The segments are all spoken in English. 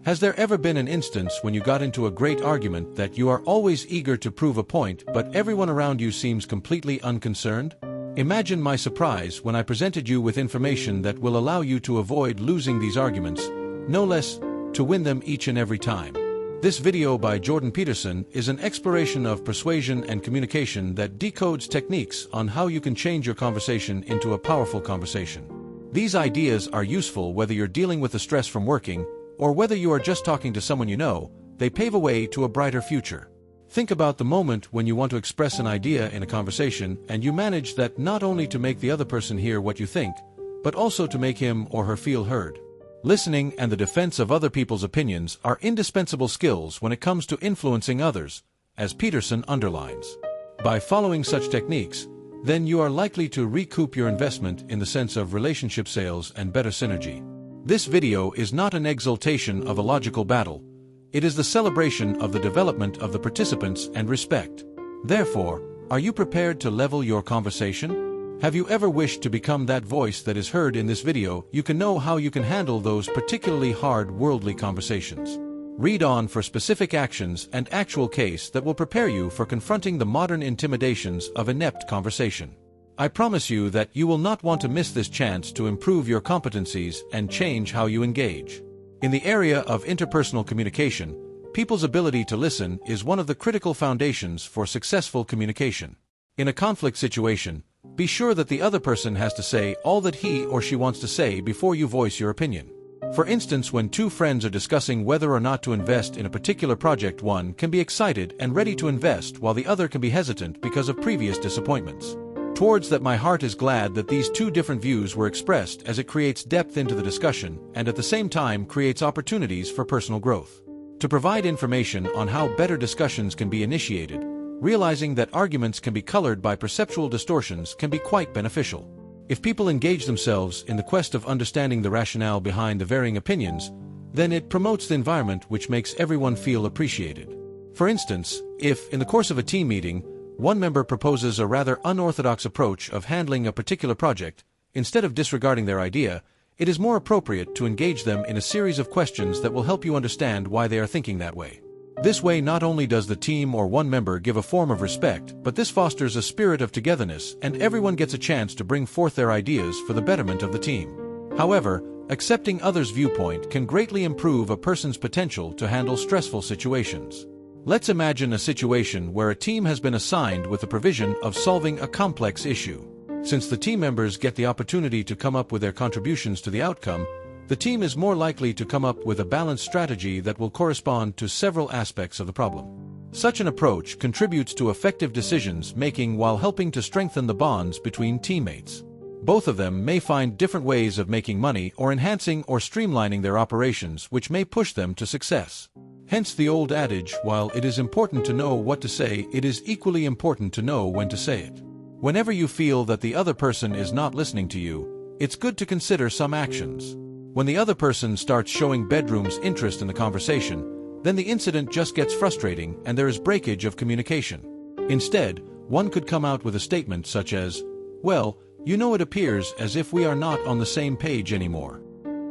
Has there ever been an instance when you got into a great argument that you are always eager to prove a point but everyone around you seems completely unconcerned? Imagine my surprise when I presented you with information that will allow you to avoid losing these arguments, no less, to win them each and every time. This video by Jordan Peterson is an exploration of persuasion and communication that decodes techniques on how you can change your conversation into a powerful conversation. These ideas are useful whether you're dealing with the stress from working, or whether you are just talking to someone you know. They pave a way to a brighter future. Think about the moment when you want to express an idea in a conversation and you manage that not only to make the other person hear what you think, but also to make him or her feel heard. Listening and the defense of other people's opinions are indispensable skills when it comes to influencing others, as Peterson underlines. By following such techniques, then you are likely to recoup your investment in the sense of relationship sales and better synergy. This video is not an exaltation of a logical battle. It is the celebration of the development of the participants and respect. Therefore, are you prepared to level your conversation? Have you ever wished to become that voice that is heard in this video? You can know how you can handle those particularly hard worldly conversations. Read on for specific actions and actual case that will prepare you for confronting the modern intimidations of inept conversation. I promise you that you will not want to miss this chance to improve your competencies and change how you engage. In the area of interpersonal communication, people's ability to listen is one of the critical foundations for successful communication. In a conflict situation, be sure that the other person has to say all that he or she wants to say before you voice your opinion. For instance, when two friends are discussing whether or not to invest in a particular project, one can be excited and ready to invest while the other can be hesitant because of previous disappointments. Towards that, my heart is glad that these two different views were expressed, as it creates depth into the discussion and at the same time creates opportunities for personal growth. To provide information on how better discussions can be initiated, realizing that arguments can be colored by perceptual distortions can be quite beneficial. If people engage themselves in the quest of understanding the rationale behind the varying opinions, then it promotes the environment which makes everyone feel appreciated. For instance, if, in the course of a team meeting, one member proposes a rather unorthodox approach of handling a particular project, instead of disregarding their idea, it is more appropriate to engage them in a series of questions that will help you understand why they are thinking that way. This way, not only does the team or one member give a form of respect, but this fosters a spirit of togetherness and everyone gets a chance to bring forth their ideas for the betterment of the team. However, accepting others' viewpoint can greatly improve a person's potential to handle stressful situations. Let's imagine a situation where a team has been assigned with the provision of solving a complex issue. Since the team members get the opportunity to come up with their contributions to the outcome, the team is more likely to come up with a balanced strategy that will correspond to several aspects of the problem. Such an approach contributes to effective decisions making while helping to strengthen the bonds between teammates. Both of them may find different ways of making money or enhancing or streamlining their operations, which may push them to success. Hence the old adage, while it is important to know what to say, it is equally important to know when to say it. Whenever you feel that the other person is not listening to you, it's good to consider some actions. When the other person starts showing bedroom's interest in the conversation, then the incident just gets frustrating and there is breakage of communication. Instead, one could come out with a statement such as, "Well, you know, it appears as if we are not on the same page anymore."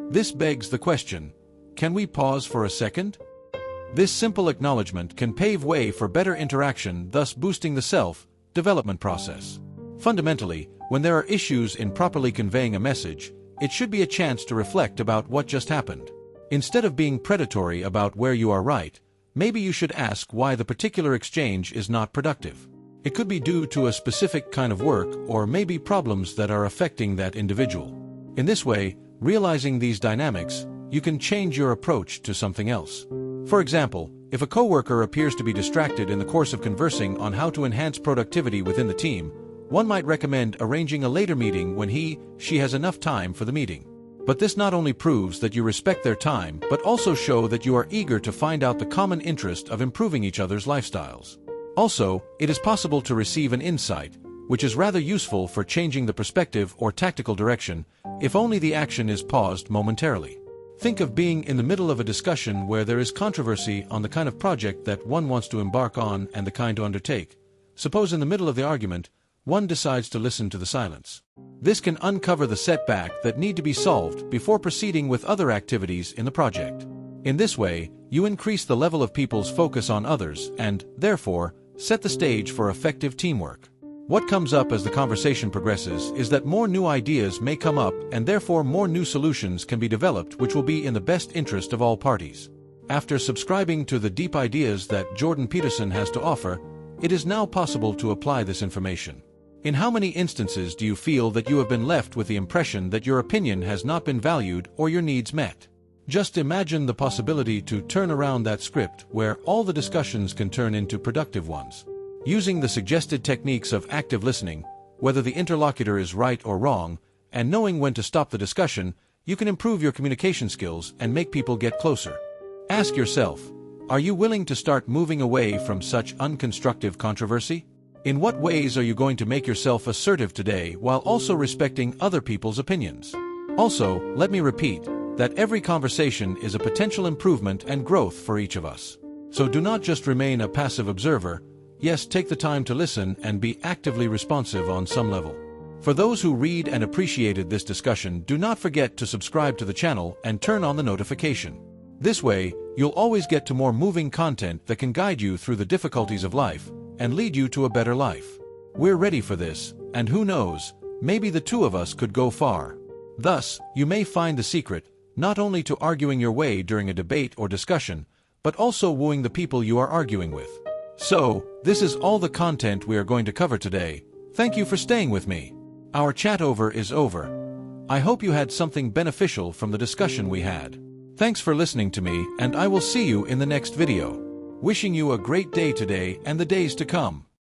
This begs the question, can we pause for a second? This simple acknowledgement can pave way for better interaction, thus boosting the self-development process. Fundamentally, when there are issues in properly conveying a message, it should be a chance to reflect about what just happened. Instead of being predatory about where you are right, maybe you should ask why the particular exchange is not productive. It could be due to a specific kind of work or maybe problems that are affecting that individual. In this way, realizing these dynamics, you can change your approach to something else. For example, if a coworker appears to be distracted in the course of conversing on how to enhance productivity within the team, one might recommend arranging a later meeting when she has enough time for the meeting. But this not only proves that you respect their time, but also show that you are eager to find out the common interest of improving each other's lifestyles. Also, it is possible to receive an insight, which is rather useful for changing the perspective or tactical direction, if only the action is paused momentarily. Think of being in the middle of a discussion where there is controversy on the kind of project that one wants to embark on and the kind to undertake. Suppose in the middle of the argument, one decides to listen to the silence. This can uncover the setback that need to be solved before proceeding with other activities in the project. In this way, you increase the level of people's focus on others and, therefore, set the stage for effective teamwork. What comes up as the conversation progresses is that more new ideas may come up and therefore more new solutions can be developed which will be in the best interest of all parties. After subscribing to the deep ideas that Jordan Peterson has to offer, it is now possible to apply this information. In how many instances do you feel that you have been left with the impression that your opinion has not been valued or your needs met? Just imagine the possibility to turn around that script where all the discussions can turn into productive ones. Using the suggested techniques of active listening, whether the interlocutor is right or wrong, and knowing when to stop the discussion, you can improve your communication skills and make people get closer. Ask yourself, are you willing to start moving away from such unconstructive controversy? In what ways are you going to make yourself assertive today while also respecting other people's opinions? Also, let me repeat that every conversation is a potential improvement and growth for each of us. So do not just remain a passive observer. Yes, take the time to listen and be actively responsive on some level. For those who read and appreciated this discussion, do not forget to subscribe to the channel and turn on the notification. This way, you'll always get to more moving content that can guide you through the difficulties of life and lead you to a better life. We're ready for this, and who knows, maybe the two of us could go far. Thus, you may find the secret, not only to arguing your way during a debate or discussion, but also wooing the people you are arguing with. So, this is all the content we are going to cover today. Thank you for staying with me. Our chat over is over. I hope you had something beneficial from the discussion we had. Thanks for listening to me, and I will see you in the next video. Wishing you a great day today and the days to come.